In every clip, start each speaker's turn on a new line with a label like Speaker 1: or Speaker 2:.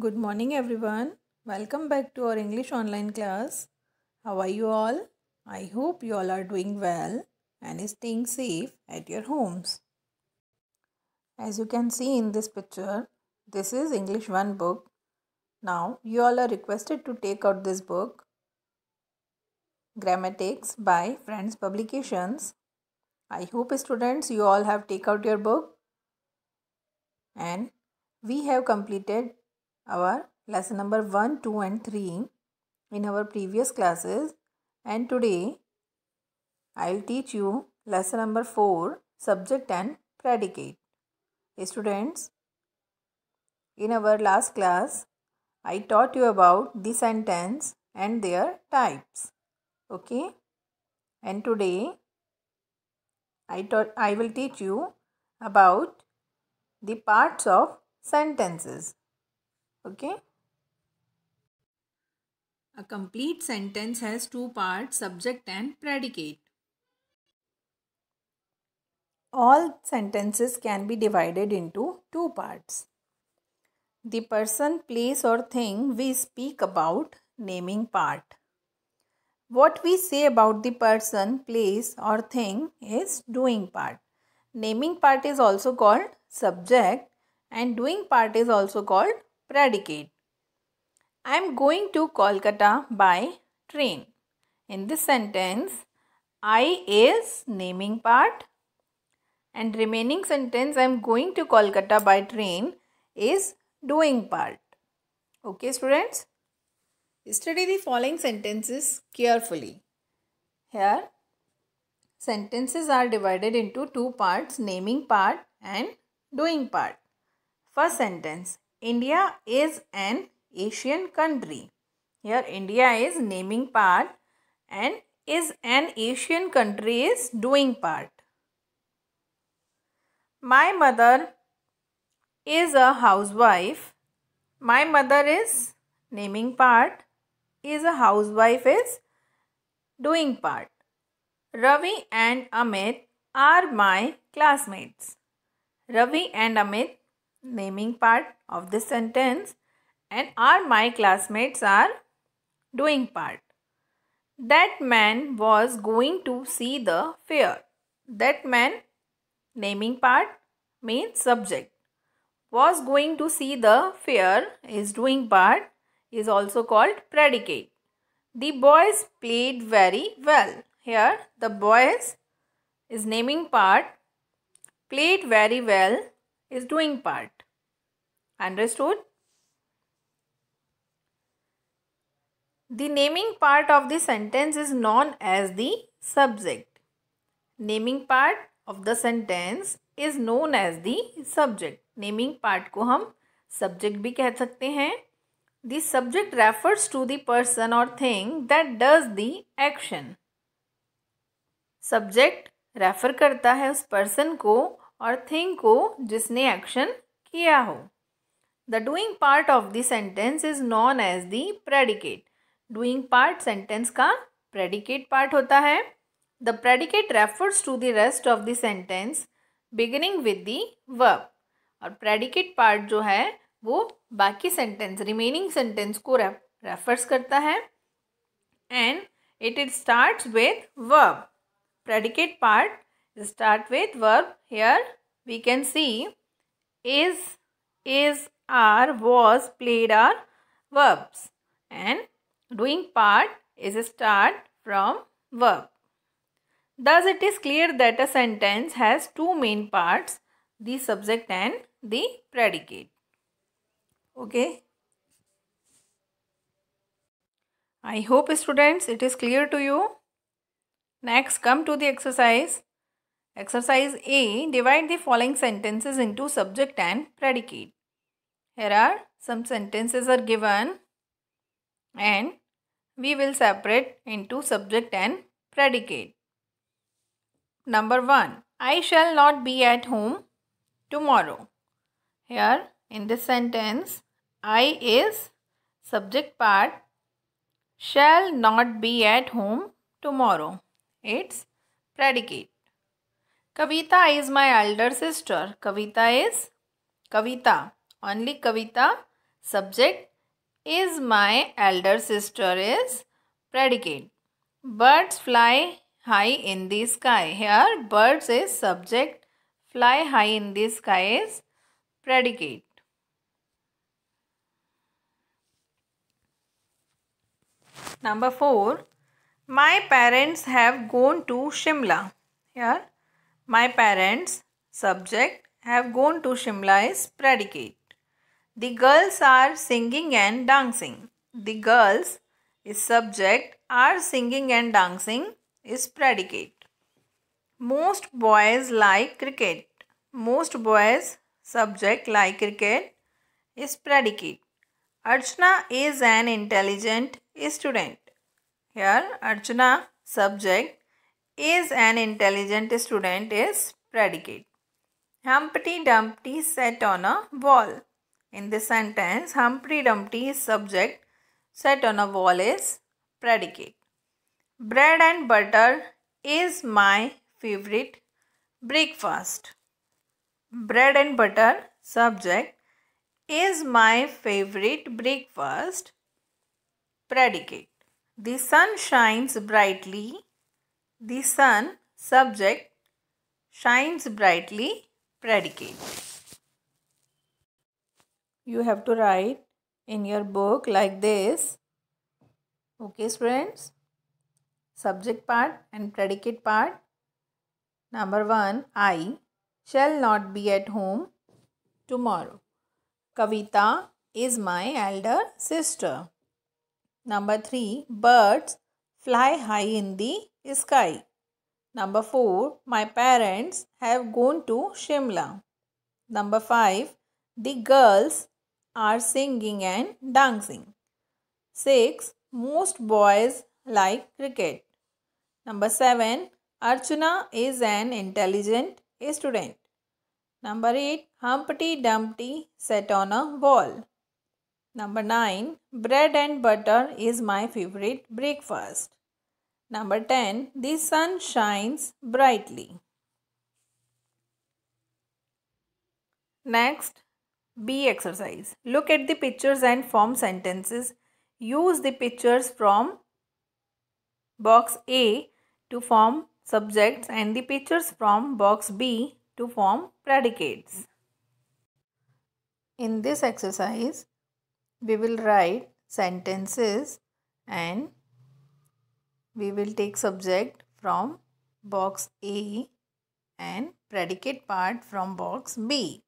Speaker 1: Good morning everyone. Welcome back to our English online class. How are you all? I hope you all are doing well and staying safe at your homes. As you can see in this picture, this is English 1 book. Now you all are requested to take out this book, Grammatics by Friends Publications. I hope students you all have take out your book and we have completed our lesson number 1, 2 and 3 in our previous classes, and today I will teach you lesson number 4, subject and predicate. Students, in our last class I taught you about the sentence and their types. Okay, and today I will teach you about the parts of sentences. Okay, a complete sentence has two parts, subject and predicate. All sentences can be divided into two parts. The person, place or thing we speak about, naming part. What we say about the person, place or thing is doing part. Naming part is also called subject and doing part is also called predicate. I am going to Kolkata by train. In this sentence, I is naming part and remaining sentence I am going to Kolkata by train is doing part. Okay students, study the following sentences carefully. Here sentences are divided into two parts, naming part and doing part. First sentence, India is an Asian country. Here India is naming part and is an Asian country is doing part. My mother is a housewife. My mother is naming part, is a housewife is doing part. Ravi and Amit are my classmates. Ravi and Amit, naming part of this sentence, and are my classmates are doing part. That man was going to see the fair. That man, naming part, means subject. Was going to see the fair is doing part, is also called predicate. The boys played very well. Here the boys is naming part, played very well is doing part. Understood? The naming part of the sentence is known as the subject. Naming part of the sentence is known as the subject. Naming part को हम subject भी कह सकते हैं. The subject refers to the person or thing that does the action. Subject refer करता है उस person को और thing को जिसने action किया हो. The doing part of the sentence is known as the predicate. Doing part sentence का predicate part होता है. The predicate refers to the rest of the sentence beginning with the verb. और predicate part जो है वो बाकी sentence, remaining sentence को refers करता है and it starts with verb. Predicate part start with verb. Here we can see is, are, was, played are verbs and doing part is start from verb. Thus it is clear that a sentence has two main parts, the subject and the predicate. Okay. I hope students it is clear to you. Next come to the exercise. Exercise A, divide the following sentences into subject and predicate. Here are some sentences are given and we will separate into subject and predicate. Number 1, I shall not be at home tomorrow. Here in this sentence, I is subject part, shall not be at home tomorrow. It's predicate. Kavita is my elder sister. Kavita is Kavita. Only Kavita Subject is my elder sister is predicate. Birds fly high in the sky. Here birds is subject, fly high in the sky is predicate. Number 4. My parents have gone to Shimla. Here my parents, subject, have gone to Shimla is predicate. The girls are singing and dancing. The girls is subject, are singing and dancing is predicate. Most boys like cricket. Most boys, subject, like cricket is predicate. Archana is an intelligent student. Here Archana, subject, is an intelligent student is predicate. Humpty Dumpty sat on a wall. In this sentence, Humpty Dumpty is subject, sat on a wall is predicate. Bread and butter is my favorite breakfast. Bread and butter, subject, is my favorite breakfast, predicate. The sun shines brightly. The sun, subject, shines brightly, predicate. You have to write in your book like this. Okay, students. Subject part and predicate part. Number 1, I shall not be at home tomorrow. Kavita is my elder sister. Number 3, birds fly high in the sky. Number 4, my parents have gone to Shimla. Number 5, the girls are singing and dancing. 6, most boys like cricket. Number 7, Archana is an intelligent student. Number 8, Humpty Dumpty sat on a wall. Number 9, bread and butter is my favorite breakfast. Number 10, the sun shines brightly. Next, B exercise. Look at the pictures and form sentences. Use the pictures from box A to form subjects and the pictures from box B to form predicates. In this exercise, we will write sentences and we will take subject from box A and predicate part from box B.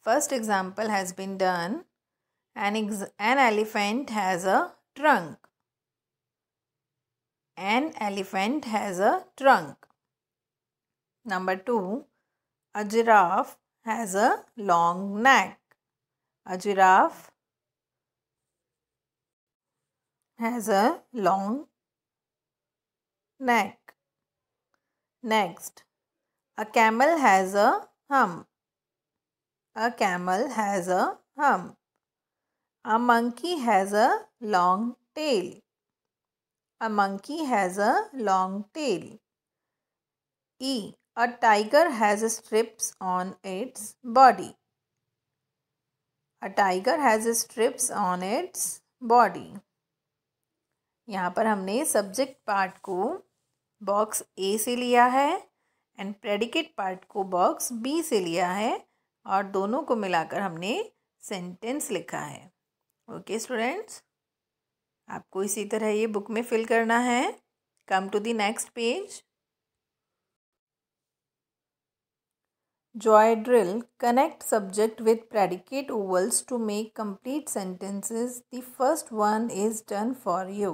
Speaker 1: First example has been done. An elephant has a trunk. An elephant has a trunk. Number 2, a giraffe has a long neck. A giraffe has a long neck. Next, a camel has a hump. A camel has a hump. A monkey has a long tail. A monkey has a long tail. E, a tiger has strips on its body. A tiger has strips on its body. यहाँ पर हमने subject part को box ए से लिया है and predicate part को box B से लिया है और दोनों को मिलाकर हमने सेंटेंस लिखा है. ओके स्टूडेंट्स, आपको इसी तरह ये बुक में फिल करना है. Come to the next page. Joy drill. Connect subject with predicate vowels to make complete sentences. The first one is done for you.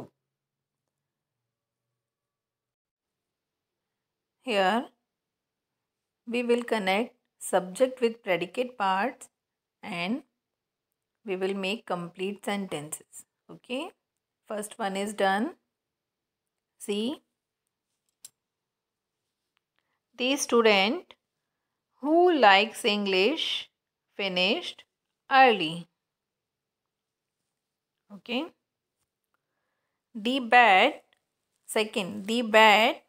Speaker 1: Here we will connect subject with predicate parts and we will make complete sentences. Okay. First one is done. See. The student who likes English finished early. Okay. The bat, second, the bat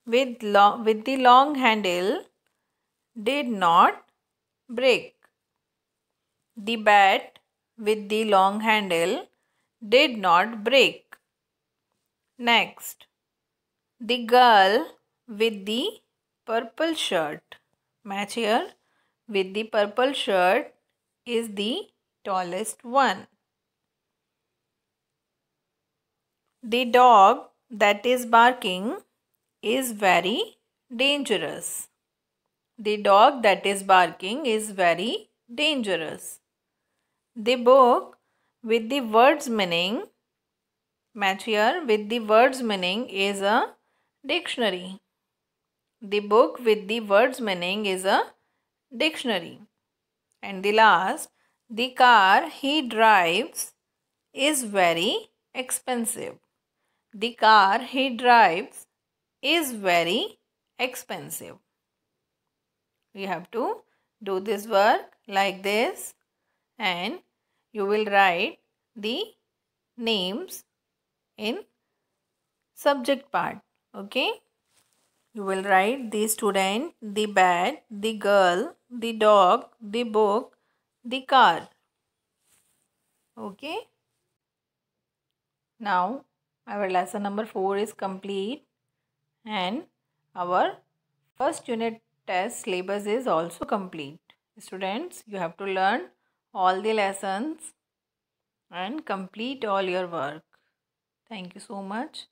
Speaker 1: with the long handle did not break. The bat with the long handle did not break. Next, the girl with the purple shirt. Match here. With the purple shirt is the tallest one. The dog that is barking is very dangerous. The dog that is barking is very dangerous. The book with the words meaning, match here, with the words meaning is a dictionary. The book with the words meaning is a dictionary. And the last, the car he drives is very expensive. The car he drives is very expensive. You have to do this work like this, and you will write the names in subject part. Okay? You will write the student, the bat, the girl, the dog, the book, the car. Okay? Now our lesson number 4 is complete, and our first unit test syllabus is also complete. Students, you have to learn all the lessons and complete all your work. Thank you so much.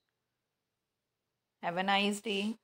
Speaker 1: Have a nice day.